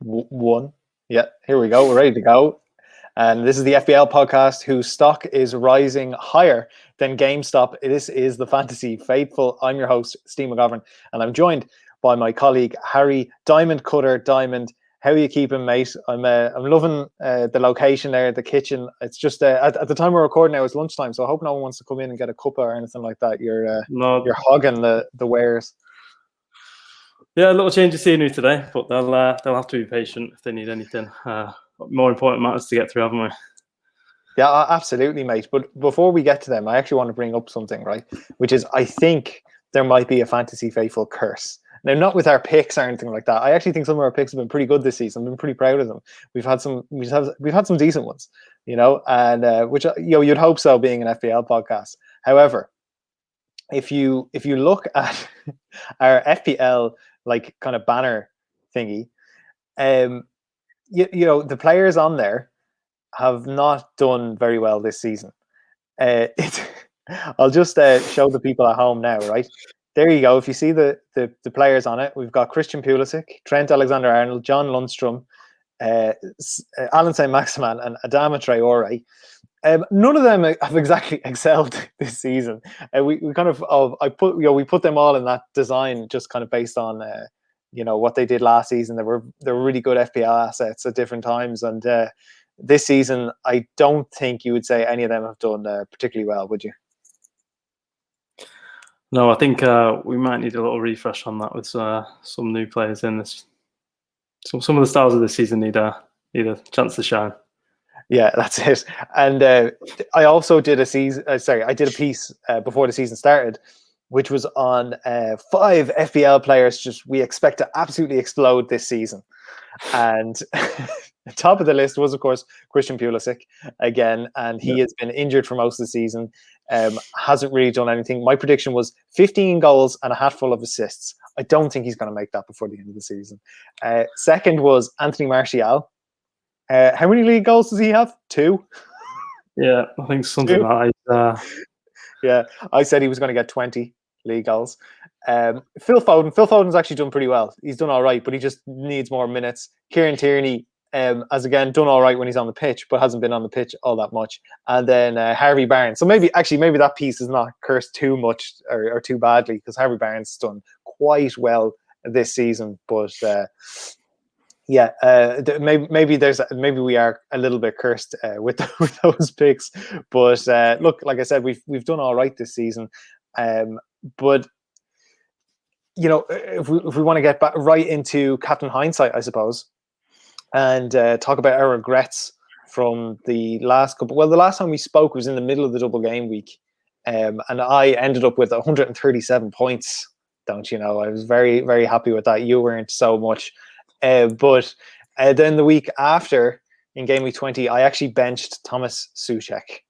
One. Yeah, here we go. We're ready to go. And this is the FPL podcast whose stock is rising higher than GameStop. This is the Fantasy Faithful. I'm your host, Steve McGovern, and I'm joined by my colleague, Harry Diamond Cutter Diamond. How are you keeping, mate? I'm loving the location there, the kitchen. It's just at the time we're recording now, it's lunchtime, so I hope no one wants to come in and get a cuppa or anything like that. You're hogging the wares. Yeah, a little change of scenery today, but they'll have to be patient if they need anything. More important matters to get through, haven't we? Yeah, absolutely, mate. But before we get to them, I actually want to bring up something, right? Which is, I think there might be a Fantasy Faithful curse. Now, not with our picks or anything like that. I actually think some of our picks have been pretty good this season. I've been pretty proud of them. We've had some decent ones, and which you'd hope so, being an FPL podcast. However, if you look at our FPL like kind of banner thingy, the players on there have not done very well this season. I'll just show the people at home now, right? There you go. If you see the players on it, we've got Christian Pulisic, Trent Alexander-Arnold, John Lundstrom, Alan Saint-Maximin, and Adama Traore. None of them have exactly excelled this season. We put them all in that design just kind of based on what they did last season. They were really good FPL assets at different times, and this season I don't think you would say any of them have done particularly well, would you? No, I think we might need a little refresh on that with some new players in this. So some of the stars of this season need a chance to shine. Yeah, that's it. And I also did I did a piece before the season started, which was on 5 FPL players we expect to absolutely explode this season. And the top of the list was, of course, Christian Pulisic again, and he has been injured for most of the season. Hasn't really done anything. My prediction was 15 goals and a hatful of assists. I don't think he's going to make that before the end of the season. Second was Anthony Martial. How many league goals does he have? 2? Yeah, I think something like that. Yeah, I said he was going to get 20 league goals. Phil Foden's actually done pretty well. He's done all right, but he just needs more minutes. Kieran Tierney has again done all right when he's on the pitch, but hasn't been on the pitch all that much. And then Harvey Barnes. So maybe that piece is not cursed too much or too badly, because Harvey Barnes has done quite well this season. But maybe we are a little bit cursed with those picks. But look, like I said, we've done all right this season. But if we want to get back right into Captain Hindsight, I suppose, and talk about our regrets from the last couple. Well, the last time we spoke was in the middle of the double game week, and I ended up with 137 points. Don't you know? I was very, very happy with that. You weren't so much, but then the week after, in game week 20, I actually benched Thomas Souček.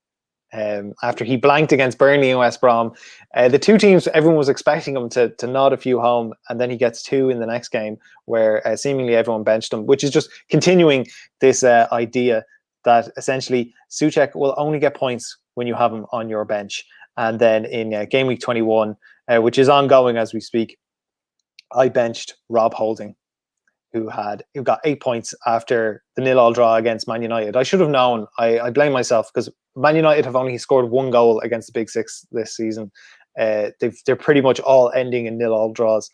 After he blanked against Burnley and West Brom. The two teams, everyone was expecting him to nod a few home, and then he gets 2 in the next game where seemingly everyone benched him, which is just continuing this idea that essentially Souček will only get points when you have him on your bench. And then in game week 21, which is ongoing as we speak, I benched Rob Holding, who got 8 points after the 0-0 draw against Man United. I should have known. I blame myself, because Man United have only scored 1 goal against the Big Six this season. They're pretty much all ending in 0-0 draws.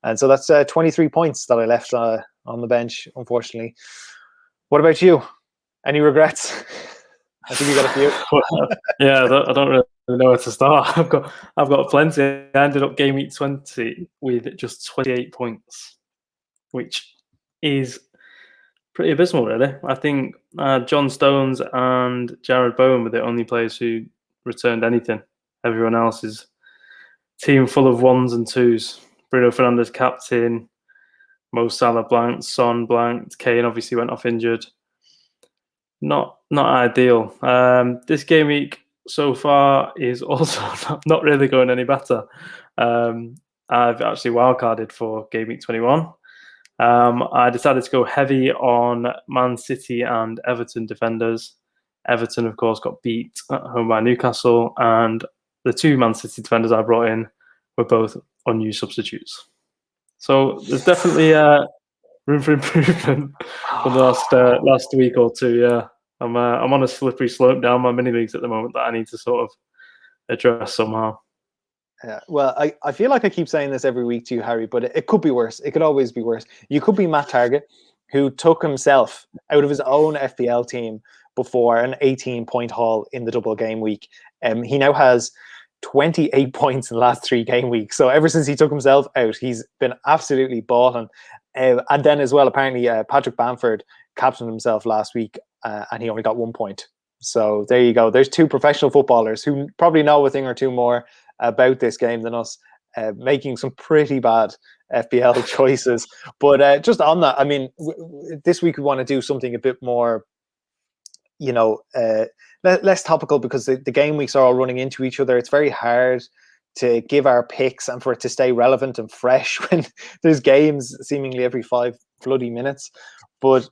And so that's 23 points that I left on the bench, unfortunately. What about you? Any regrets? I think you got a few. Yeah, I don't really know where to start. I've got plenty. I ended up game week 20 with just 28 points, which is pretty abysmal, really. I think John Stones and Jared Bowen were the only players who returned anything. Everyone else is team full of 1s and 2s. Bruno Fernandez captain, Mo Salah blanked, Son blanked, Kane obviously went off injured. Not ideal. This game week so far is also not really going any better. I've actually wildcarded for game week 21. I decided to go heavy on Man City and Everton defenders. Everton, of course, got beat at home by Newcastle, and the 2 Man City defenders I brought in were both unused substitutes. So there's definitely room for improvement from the last week or two. Yeah, I'm on a slippery slope down my mini leagues at the moment that I need to sort of address somehow. Yeah, well, I feel like I keep saying this every week to you, Harry, but it could be worse. It could always be worse. You could be Matt Target, who took himself out of his own FPL team before an 18-point haul in the double game week. He now has 28 points in the last 3 game weeks. So ever since he took himself out, he's been absolutely bought on. And then as well, apparently, Patrick Bamford captained himself last week, and he only got 1 point. So there you go. There's 2 professional footballers who probably know a thing or two more about this game than us, making some pretty bad FPL choices. But just on that, I mean, this week we want to do something a bit more, less topical, because the game weeks are all running into each other. It's very hard to give our picks and for it to stay relevant and fresh when there's games seemingly every 5 bloody minutes. But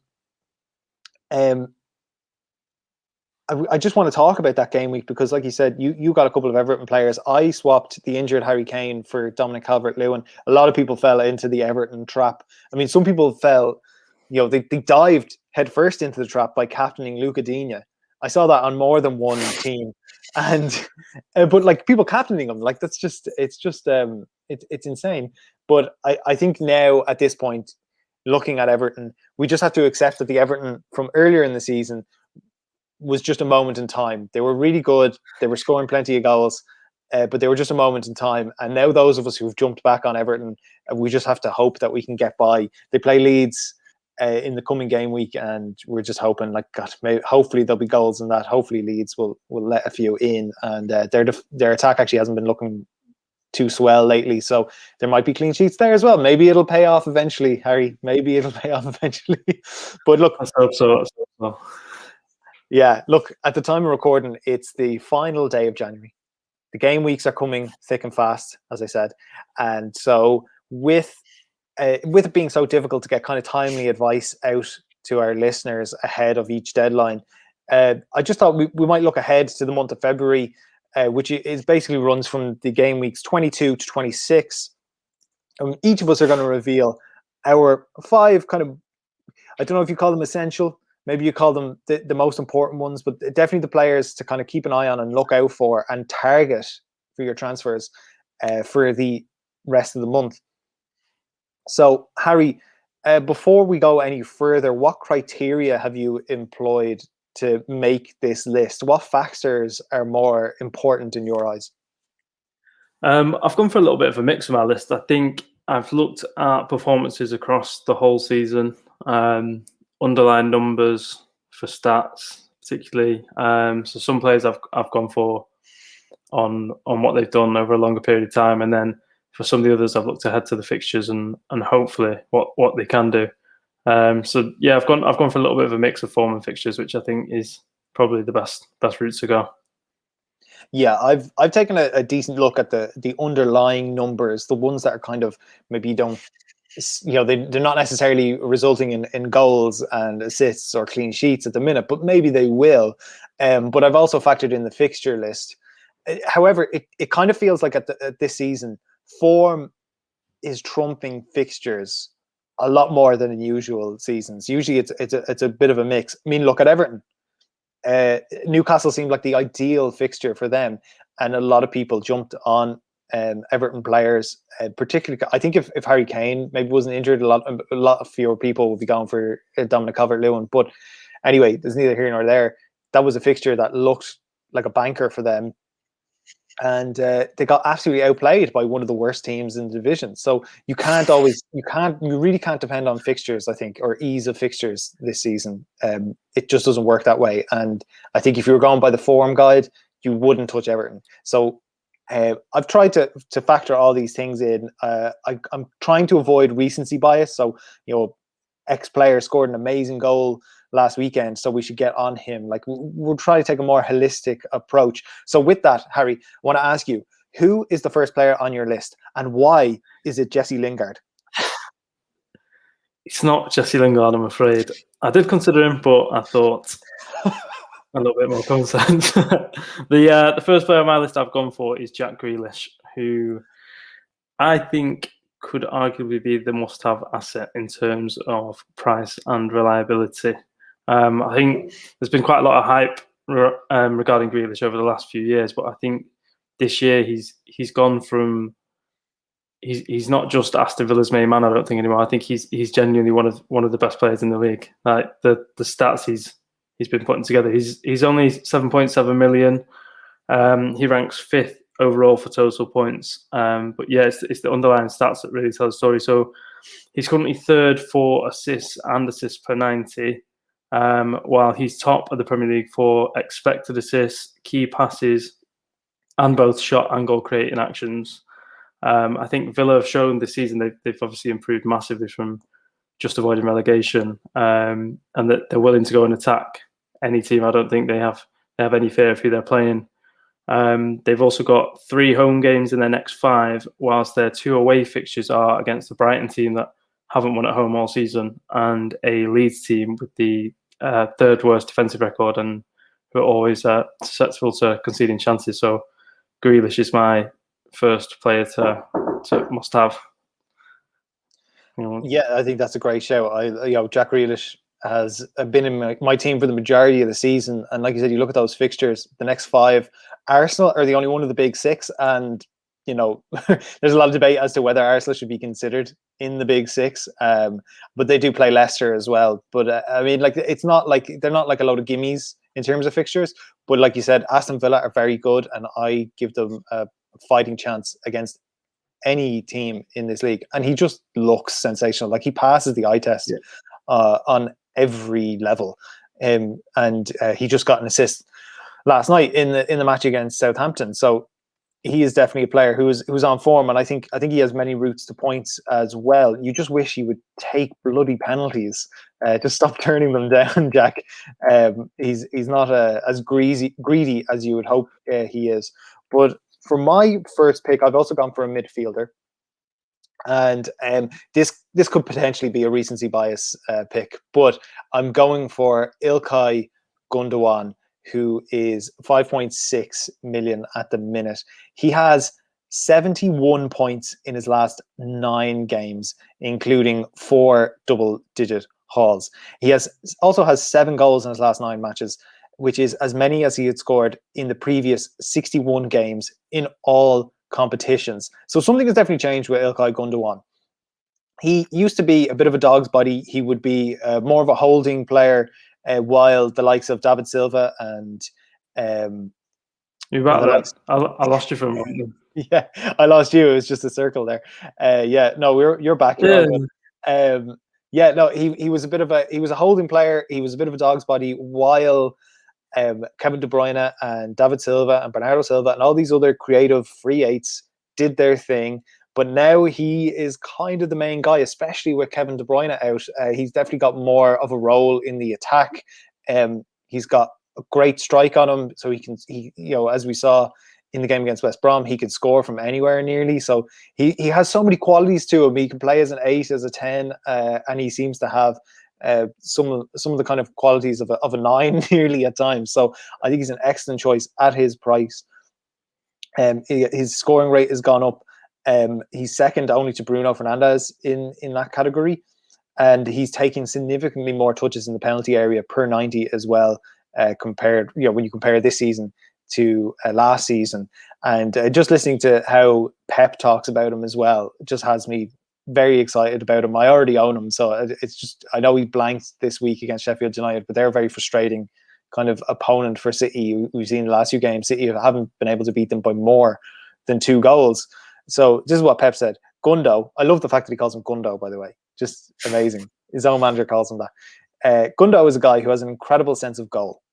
I just want to talk about that game week because, like you said, you got a couple of Everton players. I swapped the injured Harry Kane for Dominic Calvert-Lewin. A lot of people fell into the Everton trap. I mean, some people fell, they dived headfirst into the trap by captaining Luca Digne. I saw that on more than one team, and but like people captaining them, like it's insane. But I think now at this point, looking at Everton, we just have to accept that the Everton from earlier in the season was just a moment in time. They were really good. They were scoring plenty of goals, but they were just a moment in time. And now those of us who've jumped back on Everton, we just have to hope that we can get by. They play Leeds in the coming game week, and we're just hoping, like, God, hopefully there'll be goals in that. Hopefully Leeds will let a few in, and their attack actually hasn't been looking too swell lately, so there might be clean sheets there as well. Maybe it'll pay off eventually, Harry. Maybe it'll pay off eventually. But look, I hope so. Yeah, look, at the time of recording, it's the final day of January. The game weeks are coming thick and fast, as I said. And so with it being so difficult to get kind of timely advice out to our listeners ahead of each deadline, I just thought we might look ahead to the month of February, which is basically runs from the game weeks 22 to 26. Each of us are going to reveal our 5 kind of, I don't know if you call them essential, maybe you call them the most important ones, but definitely the players to kind of keep an eye on and look out for and target for your transfers for the rest of the month. So, Harry, before we go any further, what criteria have you employed to make this list? What factors are more important in your eyes? I've gone for a little bit of a mix of my list. I think I've looked at performances across the whole season, underlying numbers for stats, particularly. So some players I've gone for on what they've done over a longer period of time, and then for some of the others, I've looked ahead to the fixtures and hopefully what they can do. So yeah, I've gone for a little bit of a mix of form and fixtures, which I think is probably the best route to go. Yeah, I've taken a decent look at the underlying numbers, the ones that are kind of maybe don't, they're not necessarily resulting in goals and assists or clean sheets at the minute, but maybe they will. But I've also factored in the fixture list. However, it kind of feels like at this season, form is trumping fixtures a lot more than in usual seasons. Usually it's a bit of a mix. I mean, look at Everton. Newcastle seemed like the ideal fixture for them, and a lot of people jumped on Everton players. Particularly, I think if Harry Kane maybe wasn't injured, a lot of fewer people would be going for Dominic Calvert-Lewin. But anyway, there's neither here nor there. That was a fixture that looked like a banker for them, and they got absolutely outplayed by one of the worst teams in the division. So you really can't depend on fixtures, I think, or ease of fixtures this season. It just doesn't work that way. And I think if you were going by the form guide, you wouldn't touch Everton. So I've tried to factor all these things in. I'm trying to avoid recency bias. So, X player scored an amazing goal last weekend, so we should get on him. Like, we'll try to take a more holistic approach. So with that, Harry, I want to ask you, who is the first player on your list, and why is it Jesse Lingard? It's not Jesse Lingard, I'm afraid. I did consider him, but I thought a little bit more common sense. The first player on my list I've gone for is Jack Grealish, who I think could arguably be the must-have asset in terms of price and reliability. I think there's been quite a lot of hype regarding Grealish over the last few years, but I think this year he's gone from he's not just Aston Villa's main man. I don't think anymore. I think he's genuinely one of the best players in the league. Like the stats he's been putting together. He's only 7.7 million. He ranks 5th overall for total points. But yeah, it's the underlying stats that really tell the story. So he's currently 3rd for assists and assists per 90, while he's top of the Premier League for expected assists, key passes, and both shot and goal creating actions. I think Villa have shown this season they've obviously improved massively from just avoiding relegation, and that they're willing to go and attack any team. I don't think they have any fear of who they're playing. They've also got 3 home games in their next 5, whilst their 2 away fixtures are against the Brighton team that haven't won at home all season, and a Leeds team with the 3rd worst defensive record and who are always susceptible to conceding chances. So Grealish is my first player to must have. Yeah, I think that's a great show. Jack Grealish has been in my team for the majority of the season, and like you said, you look at those fixtures. The next 5, Arsenal are the only one of the big 6, and there's a lot of debate as to whether Arsenal should be considered in the big 6. But they do play Leicester as well. But I mean, like it's not like they're not like a load of gimmies in terms of fixtures. But like you said, Aston Villa are very good, and I give them a fighting chance against any team in this league. And he just looks sensational. Like he passes the eye test on every level. And he just got an assist last night in the match against Southampton. So he is definitely a player who's on form, and I think he has many routes to points as well. You just wish he would take bloody penalties to stop turning them down, Jack. He's not as greedy as you would hope he is. But for my first pick, I've also gone for a midfielder, and this could potentially be a recency bias pick, but I'm going for Ilkay Gonda, who is 5.6 million at the minute. He has 71 points in his last 9 games, including 4 double-digit hauls. He also has 7 goals in his last 9 matches, which is as many as he had scored in the previous 61 games in all competitions. So something has definitely changed with Ilkay Gonda. He used to be a bit of a dog's body. He would be more of a holding player, while the likes of David Silva and you're right. I lost you for a moment. Yeah, I lost you. It was just a circle there. You're back. You're all good. He was a holding player. He was a bit of a dog's body, while Kevin De Bruyne and David Silva and Bernardo Silva and all these other creative free eights did their thing. But now he is kind of the main guy, especially with Kevin De Bruyne out. He's definitely got more of a role in the attack. He's got a great strike on him, so he as we saw in the game against West Brom, he could score from anywhere nearly. So he has so many qualities to him. He can play as an 8, as a 10, and he seems to have some of the kind of qualities of a 9 nearly at times. So I think he's an excellent choice at his price. His scoring rate has gone up. He's second only to Bruno Fernandez in that category, and he's taking significantly more touches in the penalty area per 90 as well, compared when you compare this season to last season. And just listening to how Pep talks about him as well just has me very excited about him. I already own him, so it's just, I know he blanked this week against Sheffield United, but they're a very frustrating kind of opponent for City. We've seen the last few games, City haven't been able to beat them by more than 2 goals. So this is what Pep said. Gundo, I love the fact that he calls him Gundo, by the way. Just amazing. His own manager calls him that. Gundo is a guy who has an incredible sense of goal.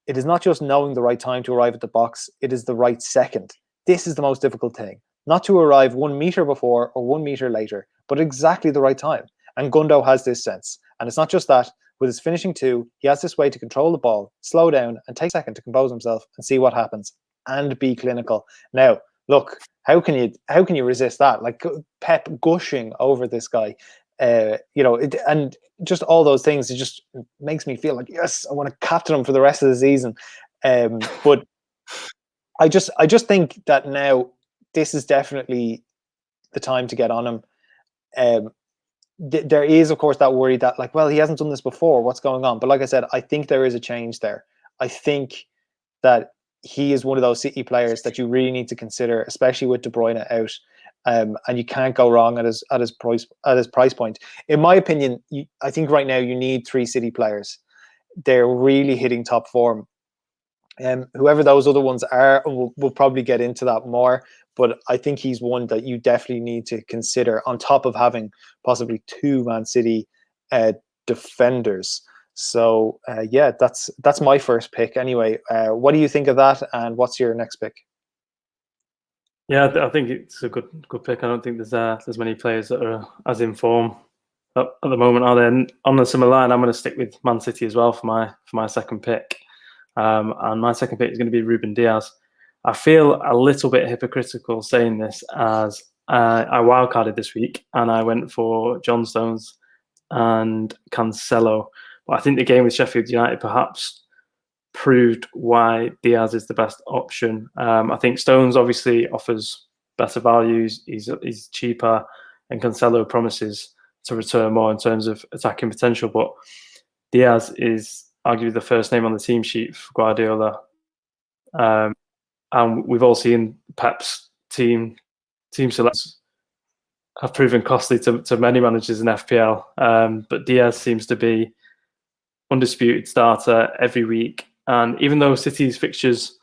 It is not just knowing the right time to arrive at the box, it is the right second. This is the most difficult thing. Not to arrive 1 meter before or 1 meter later, but exactly the right time. And Gundo has this sense. And it's not just that. With his finishing too, he has this way to control the ball, slow down, and take a second to compose himself and see what happens, and be clinical. Now, look, how can you resist that? Like Pep gushing over this guy, and just all those things. It just makes me feel like, yes, I want to captain him for the rest of the season. But I just think that now this is definitely the time to get on him. there is, of course, that worry that, like, well, he hasn't done this before. What's going on? But like I said, I think there is a change there. I think that he is one of those City players that you really need to consider, especially with De Bruyne out. And you can't go wrong at his price point. In my opinion, I think right now you need 3 City players. They're really hitting top form. Whoever those other ones are, we'll probably get into that more. But I think he's one that you definitely need to consider on top of having possibly 2 Man City defenders. So yeah, that's my first pick. Anyway, what do you think of that? And what's your next pick? Yeah, I think it's a good pick. I don't think there's many players that are as in form at the moment, are there? And on the similar line, I'm going to stick with Man City as well for my second pick. And my second pick is going to be Reuben Diaz. I feel a little bit hypocritical saying this, as I wildcarded this week and I went for John Stones and Concello. But I think the game with Sheffield United perhaps proved why Diaz is the best option. I think Stones obviously offers better values. He's cheaper, and Concello promises to return more in terms of attacking potential. But Diaz is arguably the first name on the team sheet for Guardiola. And we've all seen Pep's team selects have proven costly to many managers in FPL. But Diaz seems to be undisputed starter every week. And even though City's fixtures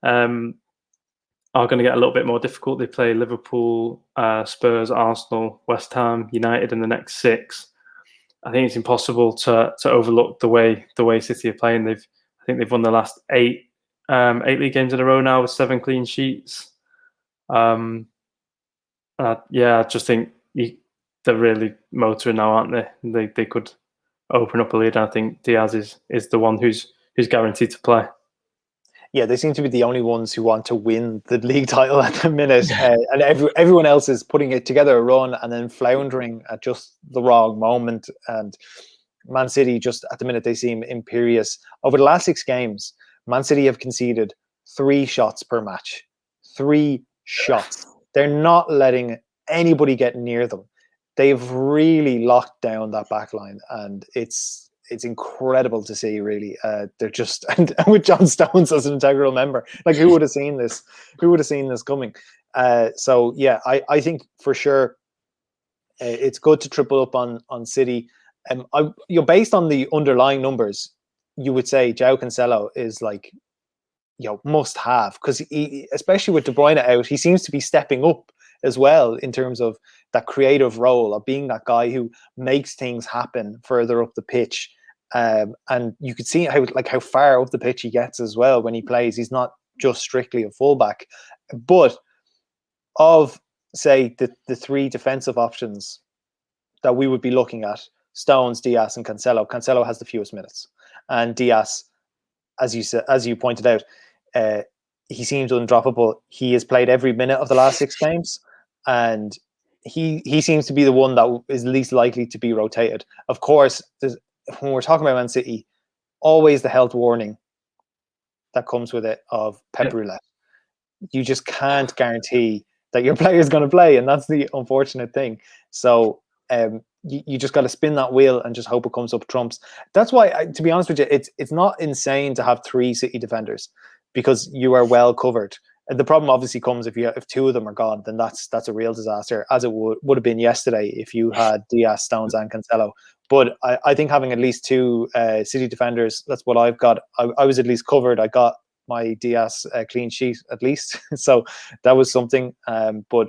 are going to get a little bit more difficult, they play Liverpool, Spurs, Arsenal, West Ham, United in the next 6. I think it's impossible to overlook the way City are playing. I think they've won the last 8 league games in a row now with 7 clean sheets. Yeah, I just think they're really motoring now, aren't they? They could open up a lead. I think Diaz is the one who's guaranteed to play. Yeah, they seem to be the only ones who want to win the league title at the minute, and everyone else is putting it together a run and then floundering at just the wrong moment. And Man City, just at the minute, they seem imperious. Over the last 6 games, Man City have conceded 3 shots per match. 3 shots. They're not letting anybody get near them. They've really locked down that back line, and it's incredible to see, really. They're just, and with John Stones as an integral member, like, who would have seen this? Who would have seen this coming? So yeah, I think for sure it's good to triple up on City. Based on the underlying numbers, you would say João Cancelo is like, must have, because he, especially with De Bruyne out, he seems to be stepping up as well in terms of that creative role of being that guy who makes things happen further up the pitch. And you could see how far up the pitch he gets as well when he plays. He's not just strictly a fullback. But of, say, the 3 defensive options that we would be looking at, Stones, Diaz, and Concello has the fewest minutes. And Diaz, as you pointed out, he seems undroppable. He has played every minute of the last 6 games, and he seems to be the one that is least likely to be rotated. Of course, when we're talking about Man City, always the health warning that comes with it of Pep Roulette. You just can't guarantee that your player is going to play, and that's the unfortunate thing. So you just got to spin that wheel and just hope it comes up trumps. That's why, to be honest with you, it's not insane to have 3 City defenders, because you are well covered. The problem obviously comes if 2 of them are gone, then that's a real disaster, as it would have been yesterday if you had Diaz, Stones, and Concello. But I think having at least 2 City defenders, that's what I've got. I was at least covered. I got my Diaz clean sheet at least, so that was something. But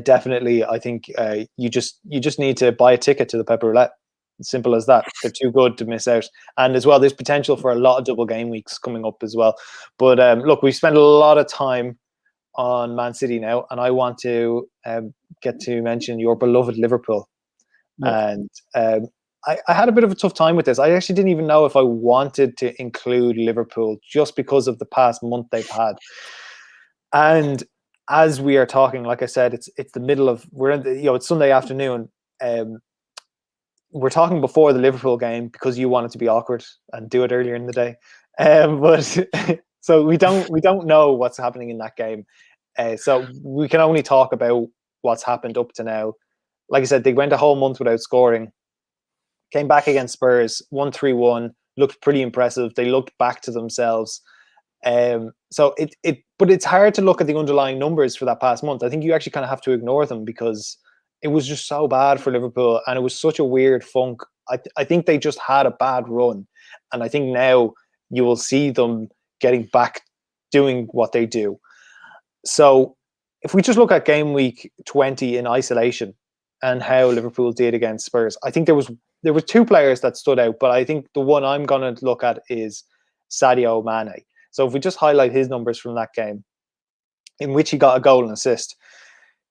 definitely, I think you just need to buy a ticket to the Pep Roulette. Simple as that. They're too good to miss out. And as well, there's potential for a lot of double game weeks coming up as well. But look, we've spent a lot of time on Man City now, and I want to get to mention your beloved Liverpool. Yeah. And I had a bit of a tough time with this. I actually didn't even know if I wanted to include Liverpool just because of the past month they've had. And as we are talking, like I said, it's the middle of, it's Sunday afternoon. We're talking before the Liverpool game because you wanted to be awkward and do it earlier in the day. But so we don't know what's happening in that game. So we can only talk about what's happened up to now. like I said, they went a whole month without scoring. Came back against Spurs, 1-3-1, looked pretty impressive. They looked back to themselves. So but it's hard to look at the underlying numbers for that past month. I think you actually kind of have to ignore them because it was just so bad for Liverpool, and it was such a weird funk. I think they just had a bad run, and I think now you will see them getting back doing what they do. So if we just look at game week 20 in isolation and how Liverpool did against Spurs, I think there were two players that stood out, but I think the one I'm going to look at is Sadio Mane. So if we just highlight his numbers from that game, in which he got a goal and assist,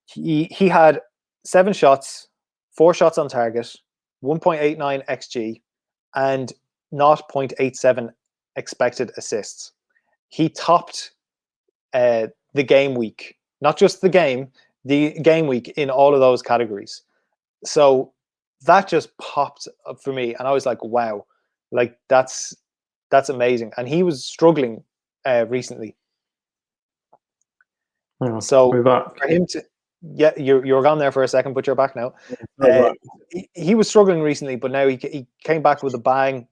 he had 7 shots, 4 shots on target, 1.89 xG, and 0.87 expected assists. He topped the game week, not just the game week in all of those categories. So that just popped up for me, and I was like, wow, like that's amazing. And he was struggling recently. So for him to, yeah, you were gone there for a second, but you're back now. He was struggling recently, but now he came back with a bang.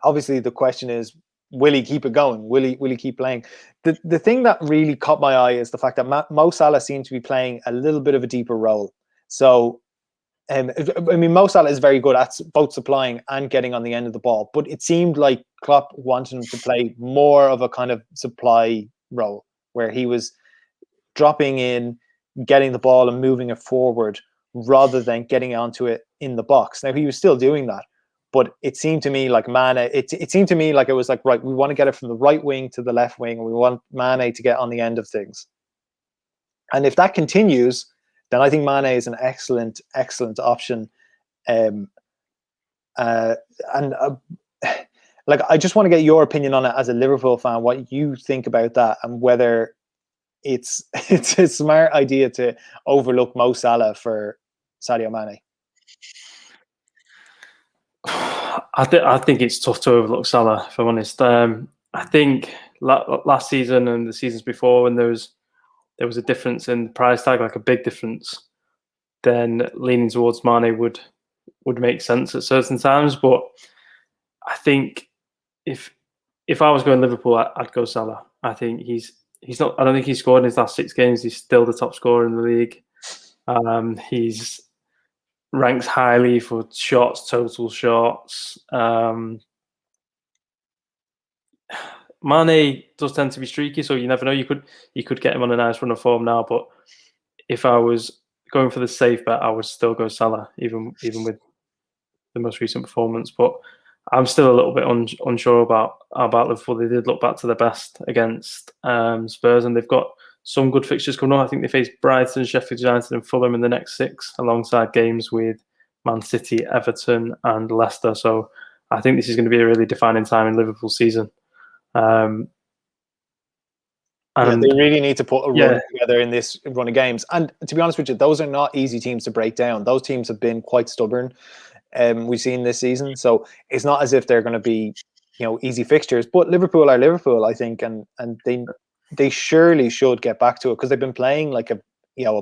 Obviously, the question is, will he keep it going? Will he keep playing? The thing that really caught my eye is the fact that Mo Salah seemed to be playing a little bit of a deeper role. So, I mean, Mo Salah is very good at both supplying and getting on the end of the ball, but it seemed like Klopp wanted him to play more of a kind of supply role, where he was dropping in, getting the ball and moving it forward rather than getting onto it in the box. Now, he was still doing that, but it seemed to me like Mane, it seemed to me like it was like, right, we want to get it from the right wing to the left wing, and we want Mane to get on the end of things. And if that continues, then I think Mane is an excellent option. Like, I just want to get your opinion on it as a Liverpool fan, what you think about that, and whether it's a smart idea to overlook Mo Salah for Sadio Mane. I think it's tough to overlook Salah, if I'm honest. I think last season and the seasons before, when there was a difference in the price tag, like a big difference, then leaning towards Mane would make sense at certain times. But I think if I was going Liverpool, I'd go Salah. I think he's not. I don't think he's scored in his last 6 games. He's still the top scorer in the league. He's ranks highly for shots, total shots. Mane does tend to be streaky, so you never know. You could get him on a nice run of form now. But if I was going for the safe bet, I would still go Salah, even with the most recent performance. But I'm still a little bit unsure about Liverpool. They did look back to their best against Spurs, and they've got some good fixtures coming on. I think they face Brighton, Sheffield United, and Fulham in the next 6, alongside games with Man City, Everton, and Leicester. So I think this is going to be a really defining time in Liverpool's season. And they really need to put a run together in this run of games. And to be honest with you, those are not easy teams to break down. Those teams have been quite stubborn. We've seen this season, so it's not as if they're going to be, easy fixtures. But Liverpool are Liverpool, I think, and they surely should get back to it, because they've been playing like a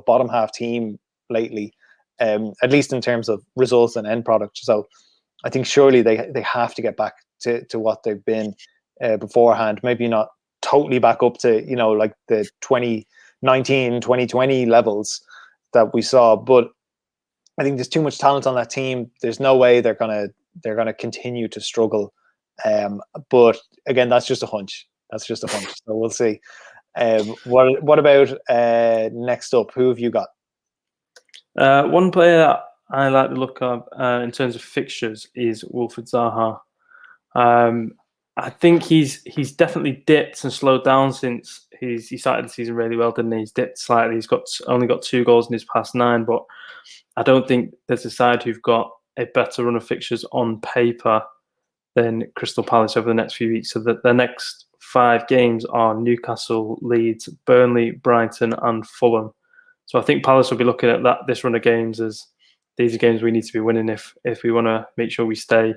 bottom half team lately, at least in terms of results and end product. So I think surely they have to get back to what they've been beforehand. Maybe not totally back up to like the 2019, 2020 levels that we saw, but I think there's too much talent on that team. There's no way they're gonna continue to struggle. But again, that's just a hunch. So we'll see. What about next up? Who have you got? One player I like to look up in terms of fixtures is Wilfried Zaha. I think he's definitely dipped and slowed down since he started the season really well, didn't he? He's dipped slightly. He's only got 2 goals in his past 9, but I don't think there's a side who've got a better run of fixtures on paper than Crystal Palace over the next few weeks. So that the next 5 games are Newcastle, Leeds, Burnley, Brighton, and Fulham. So I think Palace will be looking at this run of games as these are games we need to be winning if we want to make sure we stay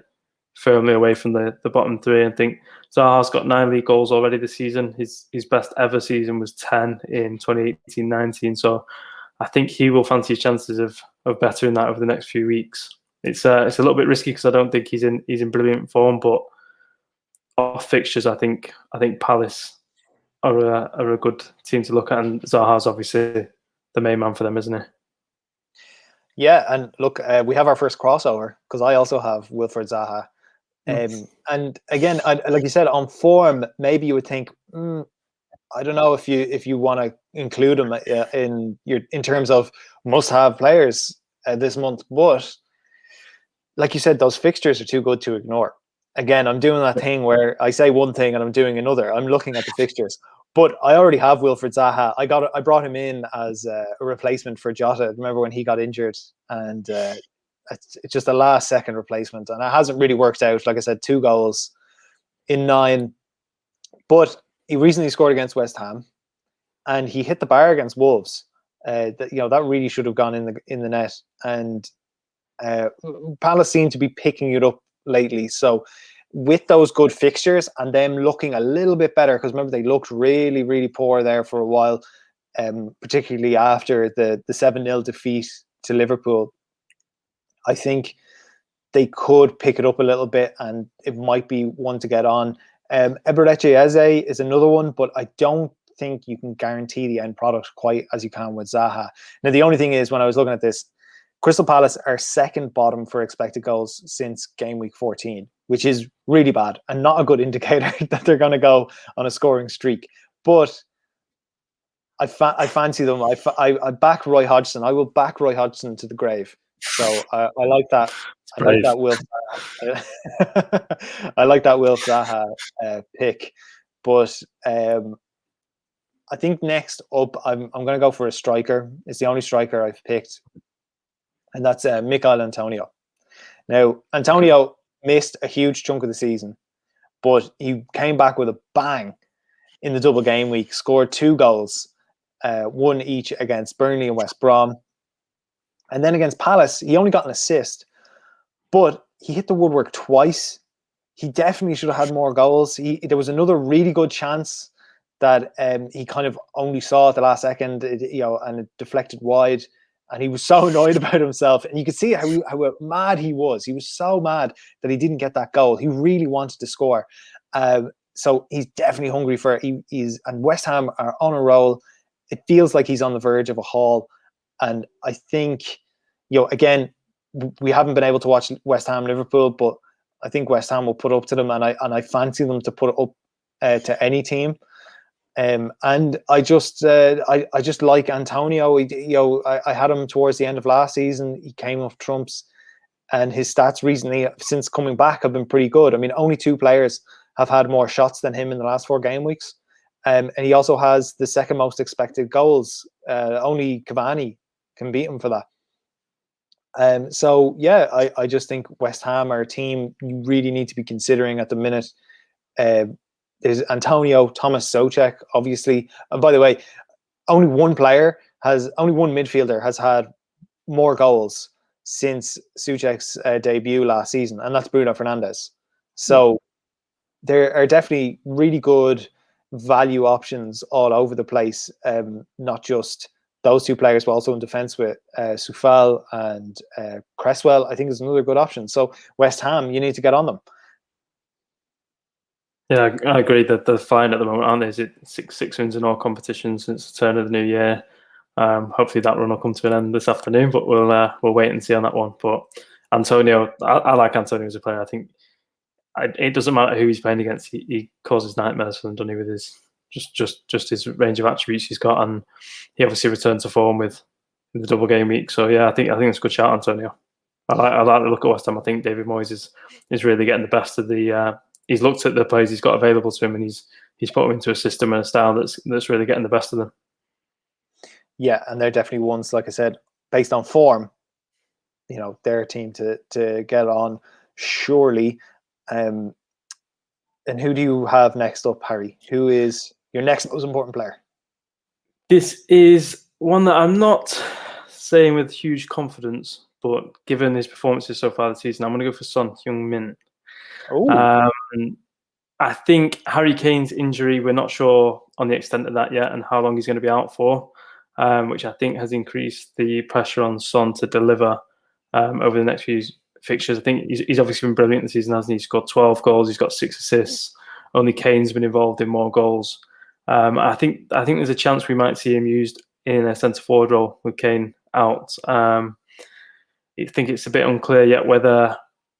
firmly away from the bottom 3. I think Zaha's got 9 league goals already this season. His best ever season was 10 in 2018-19. So I think he will fancy his chances of of bettering that over the next few weeks. It's a little bit risky because I don't think he's in brilliant form, but off fixtures, I think Palace are a good team to look at, and Zaha's obviously the main man for them, isn't he? Yeah, and look, we have our first crossover because I also have Wilfred Zaha. And again, like you said, on form, maybe you would think, I don't know if you want to include him in terms of must-have players this month, but like you said, those fixtures are too good to ignore. Again, I'm doing that thing where I say one thing and I'm doing another. I'm looking at the fixtures, but I already have Wilfred Zaha. I brought him in as a replacement for Jota. Remember when he got injured, and it's just a last-second replacement, and it hasn't really worked out. Like I said, 2 goals in 9, but he recently scored against West Ham, and he hit the bar against Wolves. That really should have gone in the net, and Palace seem to be picking it up lately. So with those good fixtures and them looking a little bit better, because remember they looked really, really poor there for a while, particularly after the 7-0 defeat to Liverpool. I think they could pick it up a little bit, and it might be one to get on. Eberechi Eze is another one, but I don't think you can guarantee the end product quite as you can with Zaha. Now, the only thing is, when I was looking at this, Crystal Palace are second bottom for expected goals since game week 14, which is really bad and not a good indicator that they're going to go on a scoring streak. But I fancy them. I back Roy Hodgson. I will back Roy Hodgson to the grave. So I like that. I like that Wilf. I like that Wilf Zaha pick. But I think next up, I'm going to go for a striker. It's the only striker I've picked, and that's Mikhail Antonio. Now, Antonio missed a huge chunk of the season, but he came back with a bang in the double game week, scored 2 goals, 1 each against Burnley and West Brom. And then against Palace, he only got an assist, but he hit the woodwork twice. He definitely should have had more goals. There was another really good chance that he kind of only saw at the last second, and it deflected wide. And he was so annoyed about himself. And you could see how mad he was. He was so mad that he didn't get that goal. He really wanted to score. So he's definitely hungry for it. And West Ham are on a roll. It feels like he's on the verge of a haul. And I think, again, we haven't been able to watch West Ham Liverpool, but I think West Ham will put up to them, and I fancy them to put it up to any team. And I just like Antonio. I had him towards the end of last season. He came off trumps, and his stats recently, since coming back, have been pretty good. I mean, only 2 players have had more shots than him in the last 4 game weeks. And he also has the second most expected goals. Only Cavani can beat him for that. So yeah, I just think West Ham are a team you really need to be considering at the minute. There's Antonio, Thomas Souček, obviously. And by the way, only one midfielder has had more goals since Souček's debut last season, and that's Bruno Fernandez. So there are definitely really good value options all over the place, not just those 2 players, but also in defence with Soufal and Cresswell. I think is another good option. So West Ham, you need to get on them. Yeah, I agree that they're fine at the moment, aren't they? Is it six wins in all competitions since the turn of the new year? Hopefully that run will come to an end this afternoon, but we'll wait and see on that one. But Antonio, I like Antonio as a player. I think it doesn't matter who he's playing against. He causes nightmares for them, doesn't he, with his just his range of attributes he's got, and he obviously returned to form with the double game week. So yeah, I think it's a good shout, Antonio. I like to look at West Ham. I think David Moyes is really getting the best of the. He's looked at the players he's got available to him, and he's put them into a system and a style that's really getting the best of them. Yeah, and they're definitely ones, like I said, based on form. They're a team to get on, surely. And who do you have next up, Harry? Who is your next most important player? This is one that I'm not saying with huge confidence, but given his performances so far this season, I'm going to go for Son Heung-min. I think Harry Kane's injury, we're not sure on the extent of that yet and how long he's going to be out for. which I think has increased the pressure on Son to deliver over the next few fixtures. I think he's obviously been brilliant this season, hasn't he? He's scored 12 goals, he's got 6 assists. Only Kane's been involved in more goals. I think there's a chance we might see him used in a centre forward role with Kane out. I think it's a bit unclear yet whether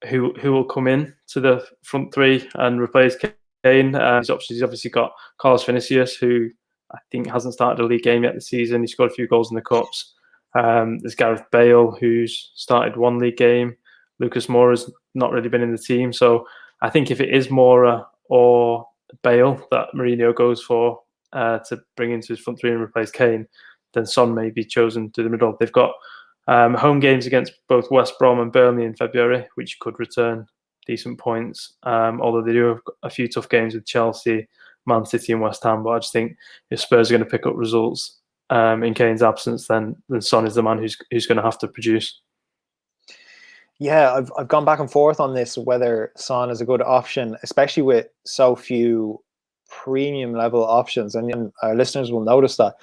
who will come in to the front three and replace Kane. He's obviously got Carlos Vinicius, who I think hasn't started a league game yet this season. He scored a few goals in the cups. There's Gareth Bale, who's started one league game. Lucas Moura's not really been in the team. So I think if it is Moura or Bale that Mourinho goes for to bring into his front three and replace Kane, then Son may be chosen to the middle. They've got home games against both West Brom and Burnley in February, which could return decent points. Although they do have a few tough games with Chelsea, Man City and West Ham. But I just think if Spurs are going to pick up results in Kane's absence, then Son is the man who's going to have to produce. Yeah, I've gone back and forth on this, whether Son is a good option, especially with so few premium level options. And our listeners will notice that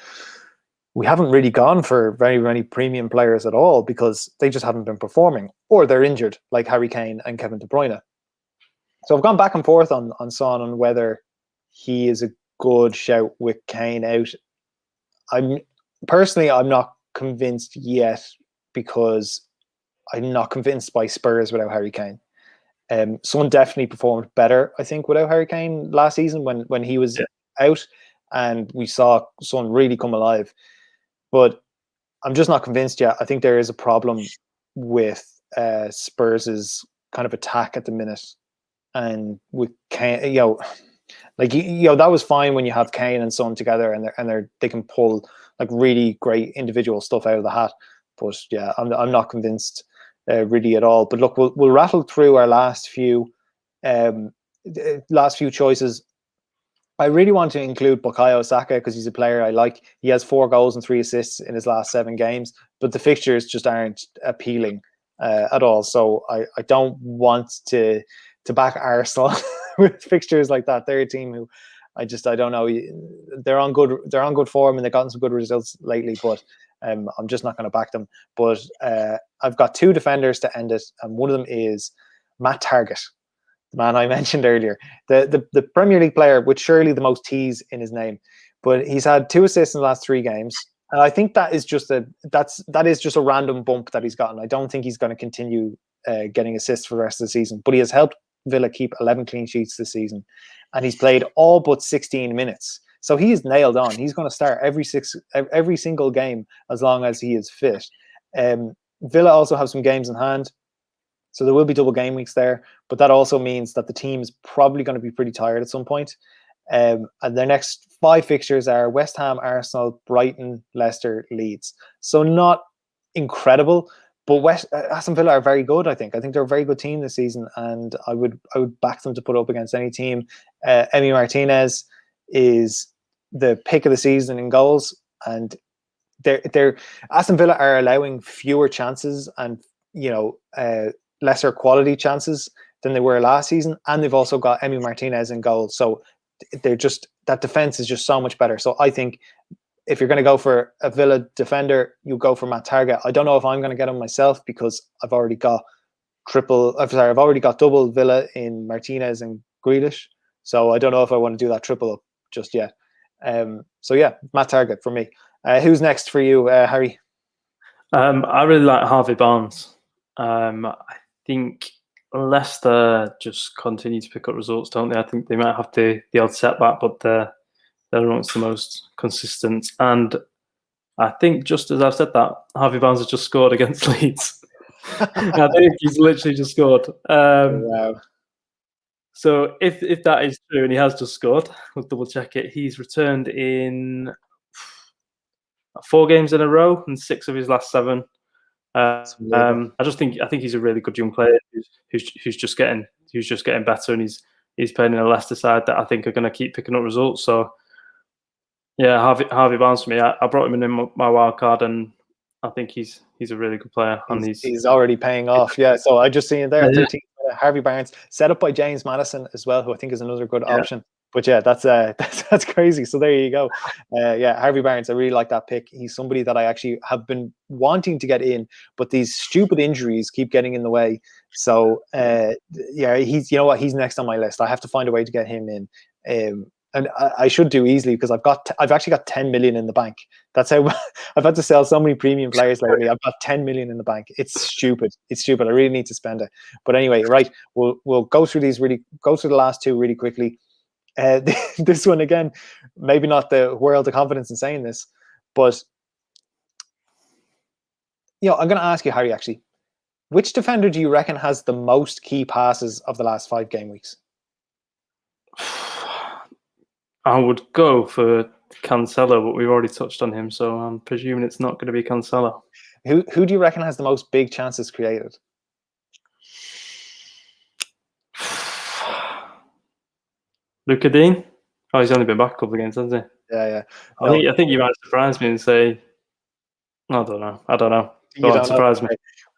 we haven't really gone for very many premium players at all because they just haven't been performing, or they're injured, like Harry Kane and Kevin De Bruyne. So I've gone back and forth on Son on whether he is a good shout with Kane out. I'm not convinced yet, because I'm not convinced by Spurs without Harry Kane. Son definitely performed better, I think, without Harry Kane last season when he was out, and we saw Son really come alive. But I'm just not convinced yet. I think there is a problem with Spurs' kind of attack at the minute, and with Kane, that was fine when you have Kane and Son together, and they can pull like really great individual stuff out of the hat. But yeah, I'm not convinced really at all. But look, we'll rattle through our last few choices. I really want to include Bukayo Saka because he's a player I like. He has 4 goals and 3 assists in his last 7 games, but the fixtures just aren't appealing at all. So I don't want to back Arsenal with fixtures like that. They're a team who I don't know. They're on good form and they've gotten some good results lately, but I'm just not going to back them. But I've got 2 defenders to end it, and one of them is Matt Targett, the man I mentioned earlier, the Premier League player with surely the most T's in his name. But he's had 2 assists in the last 3 games, and I think that is just a random bump that he's gotten. I don't think he's going to continue getting assists for the rest of the season. But he has helped Villa keep 11 clean sheets this season, and he's played all but 16 minutes. So he is nailed on. He's going to start every single game as long as he is fit. Villa also have some games in hand, so there will be double game weeks there. But that also means that the team is probably going to be pretty tired at some point. And their next 5 fixtures are West Ham, Arsenal, Brighton, Leicester, Leeds. So not incredible, but Aston Villa are very good. I think they're a very good team this season, and I would back them to put up against any team. Emi Martinez is the pick of the season in goals, and they're Aston Villa are allowing fewer chances and lesser quality chances than they were last season, and they've also got Emi Martinez in goal. So that defense is just so much better. So I think if you're going to go for a Villa defender, you go for Matt Targett. I don't know if I'm going to get him myself because I've already got double Villa in Martinez and Grealish. So I don't know if I want to do that triple up just yet. So yeah, Matt Targett for me. Who's next for you, Harry? I really like Harvey Barnes. I think Leicester just continue to pick up results, don't they? I think they might have the odd setback, but they're amongst the most consistent. And I think, just as I've said that, Harvey Barnes has just scored against Leeds. I think he's literally just scored. Wow. So if that is true, and he has just scored, we'll double check it. He's returned in 4 games in a row and 6 of his last 7. I think he's a really good young player who's just getting better, and he's playing in a Leicester side that I think are going to keep picking up results. So yeah, Harvey Barnes for me. I brought him in my wild card, and I think he's a really good player, and he's already paying off. Yeah, so I just seen it there. 13 Harvey Barnes, set up by James Maddison as well, who I think is another good option. But yeah, that's crazy. So there you go. Yeah, Harvey Barnes, I really like that pick. He's somebody that I actually have been wanting to get in, but these stupid injuries keep getting in the way. So yeah, he's, you know what, he's next on my list. I have to find a way to get him in. And I should do easily because I've actually got 10 million in the bank. That's how I've had to sell so many premium players lately. I've got 10 million in the bank. It's stupid. It's stupid. I really need to spend it. But anyway, right, we'll go through the last two really quickly. This one again, maybe not the world of confidence in saying this, but you know, I'm going to ask you, Harry, actually, which defender do you reckon has the most key passes of the last 5 game weeks? I would go for Concello, but we've already touched on him, so I'm presuming it's not going to be Concello. Who do you reckon has the most big chances created? Luka Dean? Oh, he's only been back a couple of games, hasn't he? Yeah. No. I think you might surprise me and say, I don't know. You don't surprise me.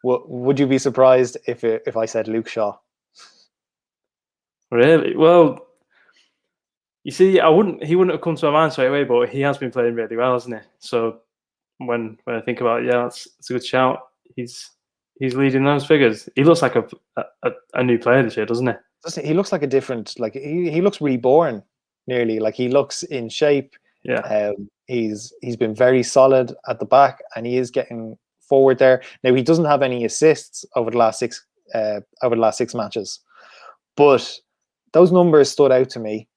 Well, would you be surprised if I said Luke Shaw? Really? Well, you see, he wouldn't have come to my mind straight away, but he has been playing really well, hasn't he? So when I think about it, yeah, it's a good shout. He's leading those figures. He looks like a new player this year, doesn't he? He looks like a different, like he looks reborn nearly. Like he looks in shape. Yeah. He's been very solid at the back, and he is getting forward there. Now he doesn't have any assists over the last 6 matches, but those numbers stood out to me.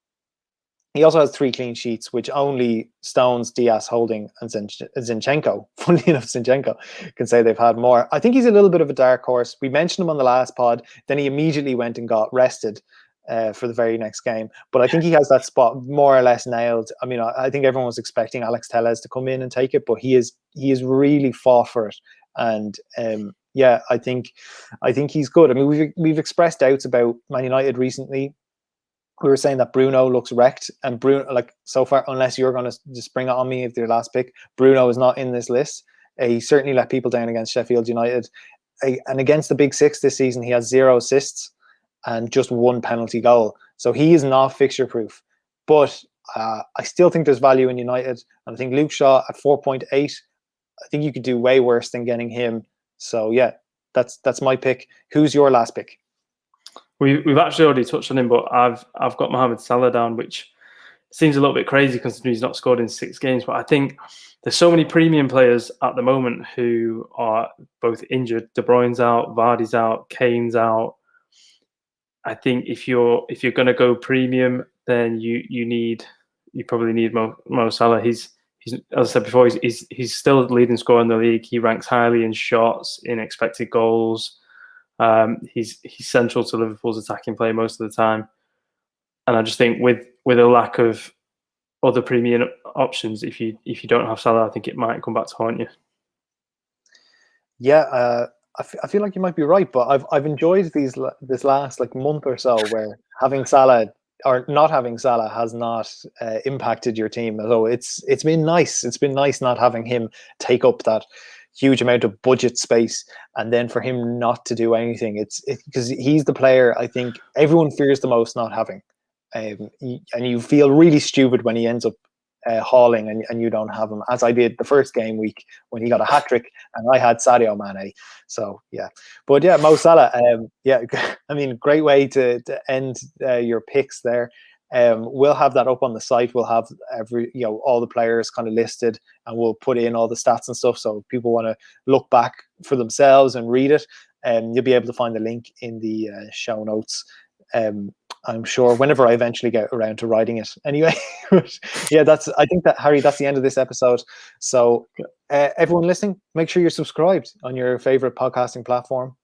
He also has 3 clean sheets, which only Stones, Diaz, Holding, and Zinchenko, funnily enough, Zinchenko, can say they've had more. I think he's a little bit of a dark horse. We mentioned him on the last pod. Then he immediately went and got rested for the very next game. But I think he has that spot more or less nailed. I mean, I think everyone was expecting Alex Telles to come in and take it, but he is really fought for it. And yeah, I think he's good. I mean, we've expressed doubts about Man United recently. We were saying that Bruno looks wrecked, and Bruno, like, so far, unless you're going to just bring it on me with your last pick, Bruno is not in this list. He certainly let people down against Sheffield United, and against the Big Six this season, he has 0 assists and just 1 penalty goal. So he is not fixture proof. But I still think there's value in United, and I think Luke Shaw at 4.8, I think you could do way worse than getting him. So yeah, that's my pick. Who's your last pick? We've actually already touched on him, but I've got Mohamed Salah down, which seems a little bit crazy considering he's not scored in 6 games. But I think there's so many premium players at the moment who are both injured. De Bruyne's out, Vardy's out, Kane's out. I think if you're going to go premium, then you probably need Mo Salah. He's as I said before, he's still the leading scorer in the league. He ranks highly in shots, in expected goals. He's central to Liverpool's attacking play most of the time, and I just think with a lack of other premium options, if you don't have Salah, I think it might come back to haunt you. Yeah, I feel like you might be right, but I've enjoyed this last like month or so where having Salah or not having Salah has not impacted your team. So it's been nice. It's been nice not having him take up that huge amount of budget space, and then for him not to do anything. It's because he's the player I think everyone fears the most not having, and you feel really stupid when he ends up hauling and you don't have him, as I did the first game week when he got a hat-trick and I had Sadio Mane. So yeah, but yeah, Mo Salah, yeah, I mean, great way to end your picks there. We'll have that up on the site. We'll have all the players kind of listed, and we'll put in all the stats and stuff. So if people want to look back for themselves and read it, you'll be able to find the link in the show notes. I'm sure whenever I eventually get around to writing it. Anyway, yeah, I think that, Harry, that's the end of this episode. So everyone listening, make sure you're subscribed on your favorite podcasting platform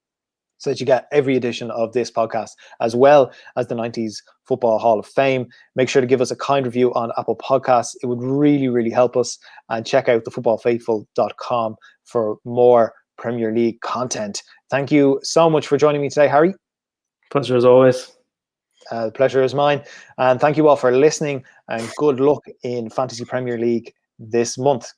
so that you get every edition of this podcast, as well as the 90s Football Hall of Fame. Make sure to give us a kind review on Apple Podcasts. It would really, really help us. And check out thefootballfaithful.com for more Premier League content. Thank you so much for joining me today, Harry. Pleasure as always. The pleasure is mine. And thank you all for listening, and good luck in Fantasy Premier League this month.